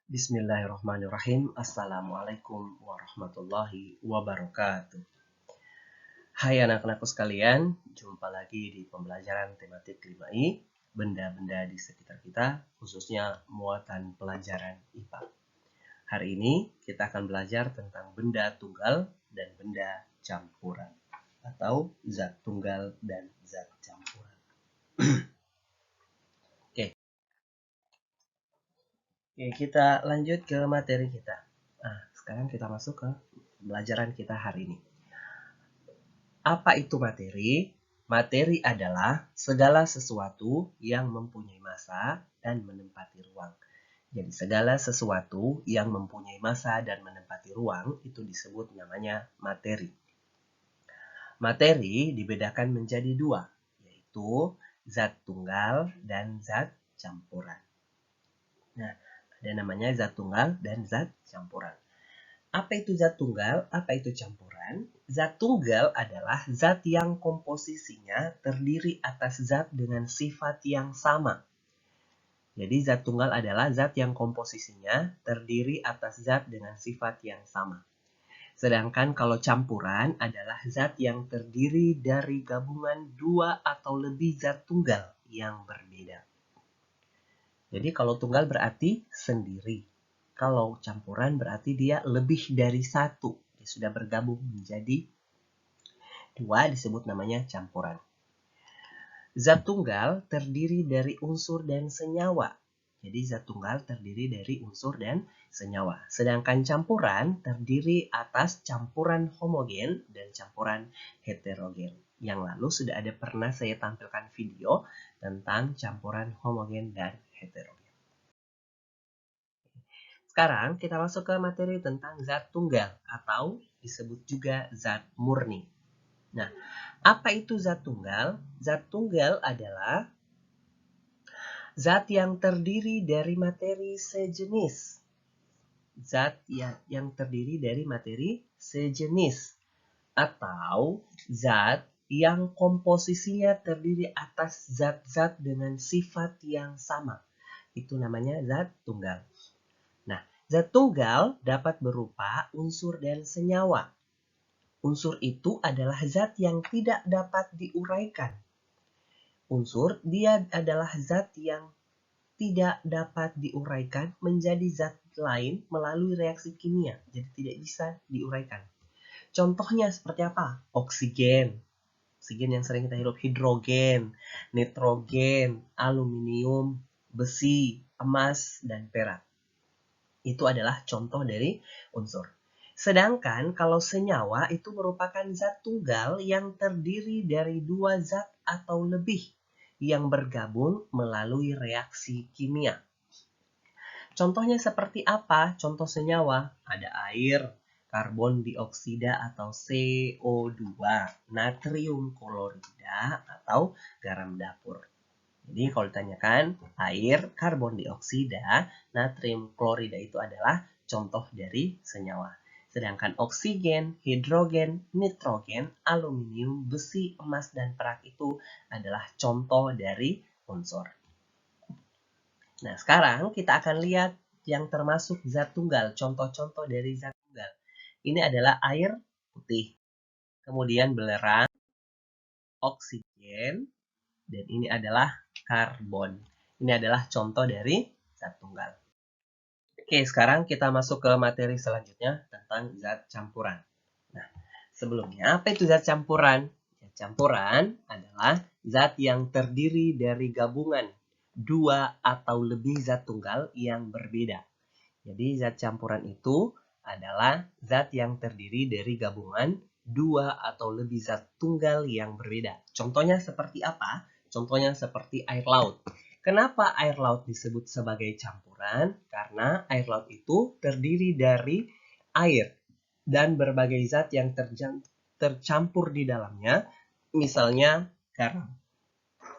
Bismillahirrahmanirrahim. Assalamualaikum warahmatullahi wabarakatuh. Hai anak-anakku sekalian, jumpa lagi di pembelajaran tematik 5I, benda-benda di sekitar kita, khususnya muatan pelajaran IPA. Hari ini kita akan belajar tentang benda tunggal dan benda campuran, atau zat tunggal dan zat campuran. Oke, kita lanjut ke materi kita. Nah, sekarang kita masuk ke pembelajaran kita hari ini. Apa itu materi? Materi adalah segala sesuatu yang mempunyai massa dan menempati ruang. Jadi segala sesuatu yang mempunyai massa dan menempati ruang itu disebut namanya materi. Materi dibedakan menjadi dua, yaitu zat tunggal dan zat campuran. Nah, ada namanya zat tunggal dan zat campuran. Apa itu zat tunggal? Apa itu campuran? Zat tunggal adalah zat yang komposisinya terdiri atas zat dengan sifat yang sama. Jadi zat tunggal adalah zat yang komposisinya terdiri atas zat dengan sifat yang sama. Sedangkan kalau campuran adalah zat yang terdiri dari gabungan dua atau lebih zat tunggal yang berbeda. Jadi kalau tunggal berarti sendiri. Kalau campuran berarti dia lebih dari satu. Dia sudah bergabung menjadi dua, disebut namanya campuran. Zat tunggal terdiri dari unsur dan senyawa. Jadi zat tunggal terdiri dari unsur dan senyawa. Sedangkan campuran terdiri atas campuran homogen dan campuran heterogen. Yang lalu sudah ada pernah saya tampilkan video tentang campuran homogen dan heterogen. Sekarang kita masuk ke materi tentang zat tunggal atau disebut juga zat murni. Nah, apa itu zat tunggal? Zat tunggal adalah zat yang terdiri dari materi sejenis. Zat yang terdiri dari materi sejenis. Atau zat yang komposisinya terdiri atas zat-zat dengan sifat yang sama. Itu namanya zat tunggal. Nah, zat tunggal dapat berupa unsur dan senyawa. Unsur itu adalah zat yang tidak dapat diuraikan. Unsur dia adalah zat yang tidak dapat diuraikan menjadi zat lain melalui reaksi kimia. Jadi tidak bisa diuraikan. Contohnya seperti apa? Oksigen. Oksigen yang sering kita hirup, hidrogen, nitrogen, aluminium, besi, emas, dan perak. Itu adalah contoh dari unsur. Sedangkan kalau senyawa itu merupakan zat tunggal yang terdiri dari dua zat atau lebih yang bergabung melalui reaksi kimia. Contohnya seperti apa? Contoh senyawa, ada air, karbon dioksida atau CO2, natrium klorida atau garam dapur. Jadi kalau ditanyakan air, karbon dioksida, natrium klorida itu adalah contoh dari senyawa. Sedangkan oksigen, hidrogen, nitrogen, aluminium, besi, emas, dan perak itu adalah contoh dari unsur. Nah, sekarang kita akan lihat yang termasuk zat tunggal, contoh-contoh dari zat tunggal. Ini adalah air putih, kemudian belerang, oksigen, dan ini adalah karbon. Ini adalah contoh dari zat tunggal. Oke, sekarang kita masuk ke materi selanjutnya tentang zat campuran. Nah, sebelumnya apa itu zat campuran? Zat campuran adalah zat yang terdiri dari gabungan dua atau lebih zat tunggal yang berbeda. Jadi zat campuran itu adalah zat yang terdiri dari gabungan dua atau lebih zat tunggal yang berbeda. Contohnya seperti apa? Contohnya seperti air laut. Kenapa air laut disebut sebagai campuran? Karena air laut itu terdiri dari air dan berbagai zat yang tercampur di dalamnya, misalnya garam.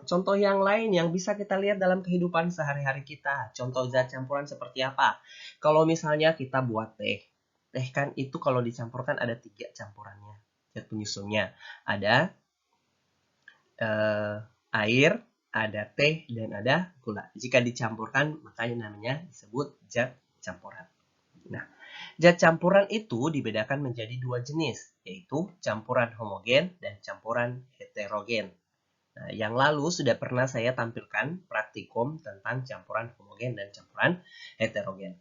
Contoh yang lain yang bisa kita lihat dalam kehidupan sehari-hari kita. Contoh zat campuran seperti apa? Kalau misalnya kita buat teh. Teh kan itu kalau dicampurkan ada 3 campurannya. Zat penyusunnya. Ada air, ada teh, dan ada gula. Jika dicampurkan, makanya namanya disebut zat campuran. Nah, zat campuran itu dibedakan menjadi dua jenis, yaitu campuran homogen dan campuran heterogen. Nah, yang lalu sudah pernah saya tampilkan praktikum tentang campuran homogen dan campuran heterogen.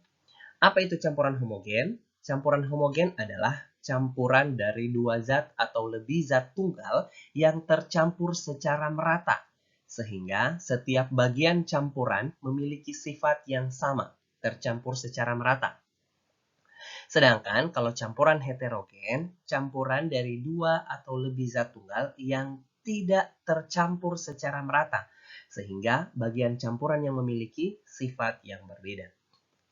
Apa itu campuran homogen? Campuran homogen adalah campuran dari dua zat atau lebih zat tunggal yang tercampur secara merata, sehingga setiap bagian campuran memiliki sifat yang sama, tercampur secara merata. Sedangkan kalau campuran heterogen, campuran dari dua atau lebih zat tunggal yang tidak tercampur secara merata, sehingga bagian campuran yang memiliki sifat yang berbeda.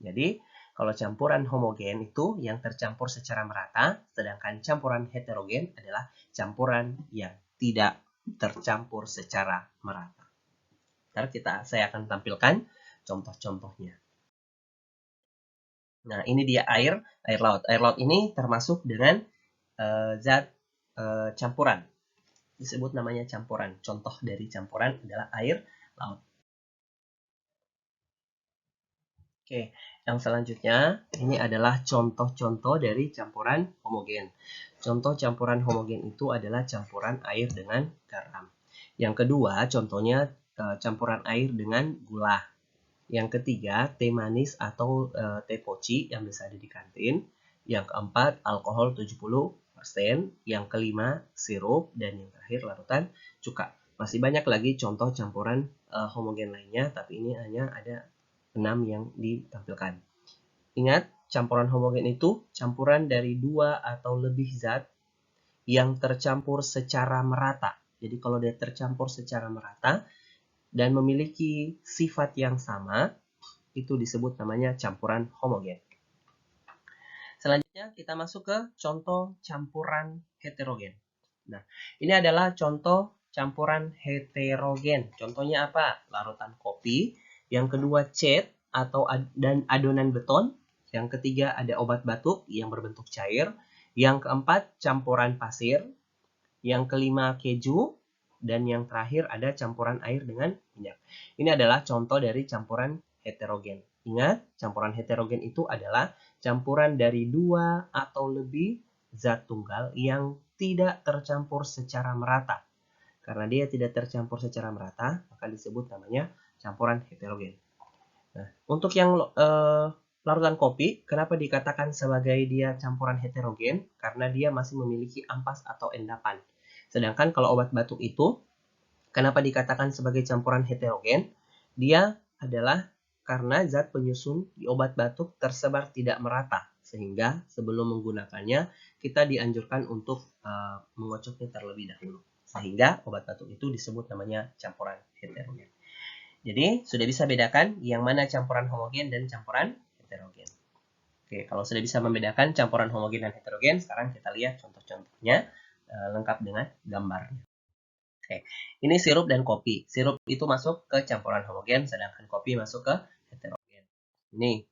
Jadi, kalau campuran homogen itu yang tercampur secara merata, sedangkan campuran heterogen adalah campuran yang tidak tercampur secara merata. Ntar saya akan tampilkan contoh-contohnya. Nah, ini dia air laut. Air laut ini termasuk dengan zat campuran. Disebut namanya campuran. Contoh dari campuran adalah air laut. Oke, yang selanjutnya ini adalah contoh-contoh dari campuran homogen. Contoh campuran homogen itu adalah campuran air dengan garam. Yang kedua, contohnya campuran air dengan gula. Yang ketiga, teh manis atau teh poci yang bisa ada di kantin. Yang keempat, alkohol 70%. Yang kelima, sirup. Dan yang terakhir, larutan cuka. Masih banyak lagi contoh campuran homogen lainnya, tapi ini hanya ada 6 yang ditampilkan. Ingat, campuran homogen itu campuran dari dua atau lebih zat yang tercampur secara merata. Jadi kalau dia tercampur secara merata dan memiliki sifat yang sama, itu disebut namanya campuran homogen. Selanjutnya kita masuk ke contoh campuran heterogen. Nah, ini adalah contoh campuran heterogen. Contohnya apa? Larutan kopi. Yang kedua cat dan adonan beton. Yang ketiga ada obat batuk yang berbentuk cair. Yang keempat campuran pasir. Yang kelima keju. Dan yang terakhir ada campuran air dengan minyak. Ini adalah contoh dari campuran heterogen. Ingat, campuran heterogen itu adalah campuran dari dua atau lebih zat tunggal yang tidak tercampur secara merata. Karena dia tidak tercampur secara merata, maka disebut namanya campuran heterogen. Nah, untuk yang larutan kopi, kenapa dikatakan sebagai dia campuran heterogen? Karena dia masih memiliki ampas atau endapan. Sedangkan kalau obat batuk itu, kenapa dikatakan sebagai campuran heterogen? Dia adalah karena zat penyusun di obat batuk tersebar tidak merata. Sehingga sebelum menggunakannya, kita dianjurkan untuk mengocoknya terlebih dahulu. Sehingga obat batuk itu disebut namanya campuran heterogen. Jadi, sudah bisa bedakan yang mana campuran homogen dan campuran heterogen. Oke, kalau sudah bisa membedakan campuran homogen dan heterogen, sekarang kita lihat contoh-contohnya lengkap dengan gambarnya. Oke, ini sirup dan kopi. Sirup itu masuk ke campuran homogen, sedangkan kopi masuk ke heterogen. Ini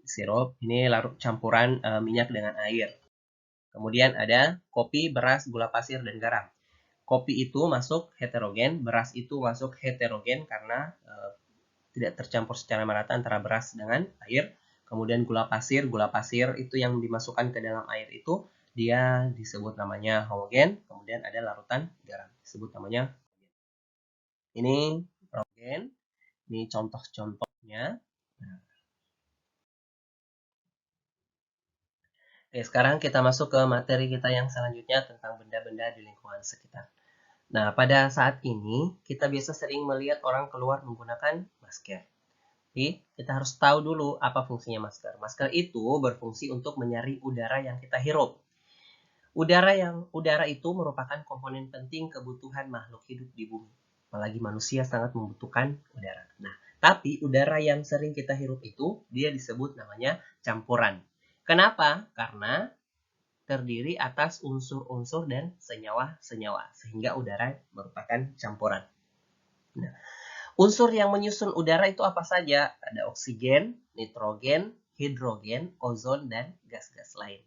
sirup, ini larut campuran minyak dengan air. Kemudian ada kopi, beras, gula pasir, dan garam. Kopi itu masuk heterogen, beras itu masuk heterogen karena tidak tercampur secara merata antara beras dengan air. Kemudian gula pasir itu yang dimasukkan ke dalam air itu dia disebut namanya homogen. Kemudian ada larutan garam, disebut namanya ini homogen. Ini contoh-contohnya. Nah. Oke, sekarang kita masuk ke materi kita yang selanjutnya tentang benda-benda di lingkungan sekitar. Nah, pada saat ini, kita biasa sering melihat orang keluar menggunakan masker. Jadi, kita harus tahu dulu apa fungsinya masker. Masker itu berfungsi untuk menyaring udara yang kita hirup. Udara itu merupakan komponen penting kebutuhan makhluk hidup di bumi. Apalagi manusia sangat membutuhkan udara. Nah, tapi udara yang sering kita hirup itu, dia disebut namanya campuran. Kenapa? Karena terdiri atas unsur-unsur dan senyawa-senyawa, sehingga udara merupakan campuran. Nah, unsur yang menyusun udara itu apa saja? Ada oksigen, nitrogen, hidrogen, ozon, dan gas-gas lain.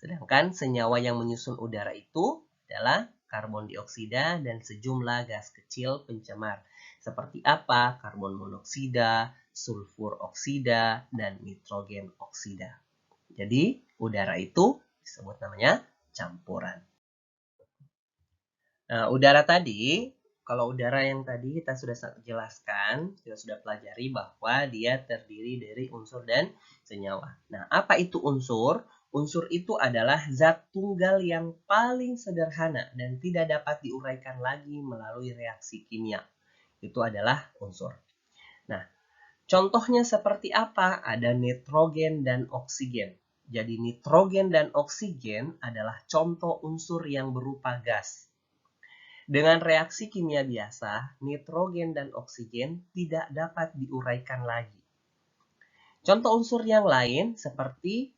Sedangkan senyawa yang menyusun udara itu adalah karbon dioksida dan sejumlah gas kecil pencemar. Seperti apa? Karbon monoksida, sulfur oksida, dan nitrogen oksida. Jadi, udara itu disebut namanya campuran. Nah, udara tadi, kalau udara yang tadi kita sudah jelaskan, kita sudah pelajari bahwa dia terdiri dari unsur dan senyawa. Nah, apa itu unsur? Unsur itu adalah zat tunggal yang paling sederhana dan tidak dapat diuraikan lagi melalui reaksi kimia. Itu adalah unsur. Nah, contohnya seperti apa? Ada nitrogen dan oksigen. Jadi nitrogen dan oksigen adalah contoh unsur yang berupa gas. Dengan reaksi kimia biasa, nitrogen dan oksigen tidak dapat diuraikan lagi. Contoh unsur yang lain seperti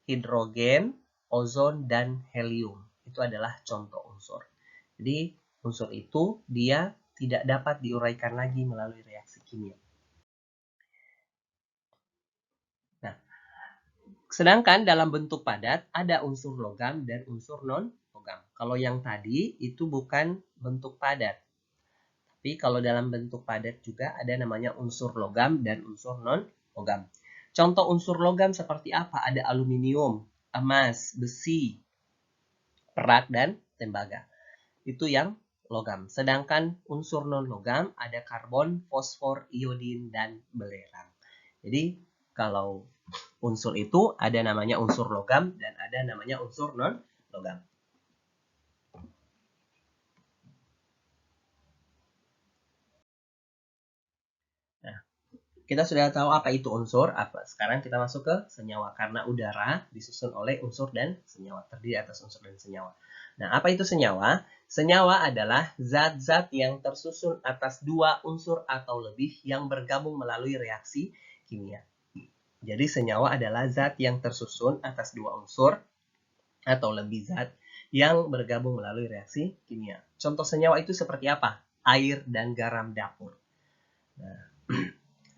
hidrogen, ozon, dan helium. Itu adalah contoh unsur. Jadi unsur itu dia tidak dapat diuraikan lagi melalui reaksi kimia. Nah, sedangkan dalam bentuk padat ada unsur logam dan unsur non-logam. Kalau yang tadi itu bukan bentuk padat. Tapi kalau dalam bentuk padat juga ada namanya unsur logam dan unsur non-logam. Contoh unsur logam seperti apa? Ada aluminium, emas, besi, perak, dan tembaga. Itu yang logam. Sedangkan unsur non-logam ada karbon, fosfor, iodin, dan belerang. Jadi kalau unsur itu ada namanya unsur logam dan ada namanya unsur non-logam. Nah, kita sudah tahu apa itu unsur. Sekarang kita masuk ke senyawa. Karena udara disusun oleh unsur dan senyawa. Terdiri atas unsur dan senyawa. Nah, apa itu senyawa? Senyawa adalah zat-zat yang tersusun atas dua unsur atau lebih yang bergabung melalui reaksi kimia. Jadi senyawa adalah zat yang tersusun atas dua unsur atau lebih zat yang bergabung melalui reaksi kimia. Contoh senyawa itu seperti apa? Air dan garam dapur. Nah,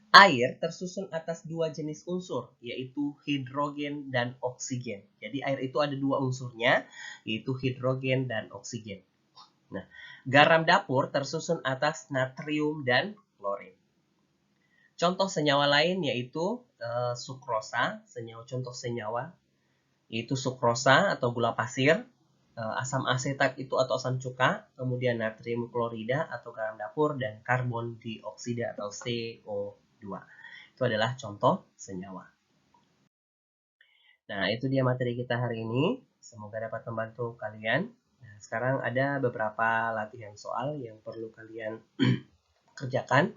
air tersusun atas dua jenis unsur, yaitu hidrogen dan oksigen. Jadi air itu ada dua unsurnya, yaitu hidrogen dan oksigen. Nah, garam dapur tersusun atas natrium dan klorin. Contoh senyawa lain yaitu sukrosa, contoh senyawa yaitu sukrosa atau gula pasir, asam asetat itu atau asam cuka, kemudian natrium klorida atau garam dapur, dan karbon dioksida atau CO2. Itu adalah contoh senyawa. Nah, itu dia materi kita hari ini. Semoga dapat membantu kalian. Nah, sekarang ada beberapa latihan soal yang perlu kalian kerjakan.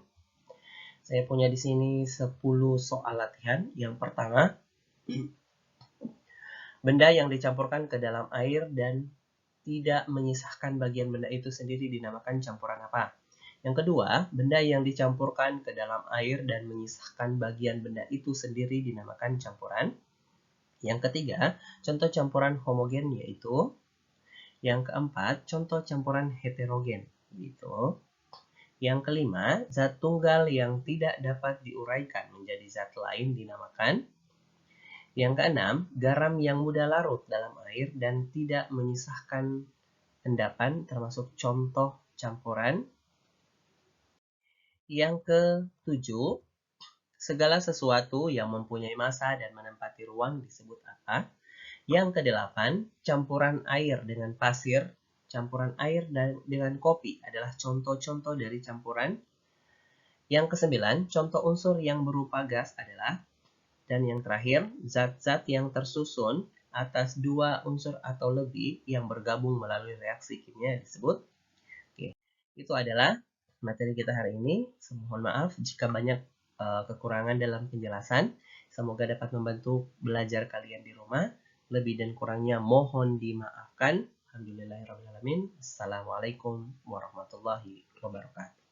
Saya punya di sini 10 soal latihan. Yang pertama, benda yang dicampurkan ke dalam air dan tidak menyisahkan bagian benda itu sendiri dinamakan campuran apa? Yang kedua, benda yang dicampurkan ke dalam air dan menyisahkan bagian benda itu sendiri dinamakan campuran. Yang ketiga, contoh campuran homogen yaitu. Yang keempat, contoh campuran heterogen gitu. Yang kelima, zat tunggal yang tidak dapat diuraikan menjadi zat lain dinamakan. Yang keenam, garam yang mudah larut dalam air dan tidak menyisahkan endapan termasuk contoh campuran. Yang ketujuh, segala sesuatu yang mempunyai massa dan menempati ruang disebut apa? Yang kedelapan, campuran air dengan pasir, campuran air dengan kopi adalah contoh-contoh dari campuran. Yang kesembilan, contoh unsur yang berupa gas adalah. Dan yang terakhir, zat-zat yang tersusun atas dua unsur atau lebih yang bergabung melalui reaksi kimia disebut. Oke, itu adalah materi kita hari ini. Mohon maaf jika banyak kekurangan dalam penjelasan. Semoga dapat membantu belajar kalian di rumah. Lebih dan kurangnya mohon dimaafkan. Alhamdulillahirrahmanirrahim. Assalamualaikum warahmatullahi wabarakatuh.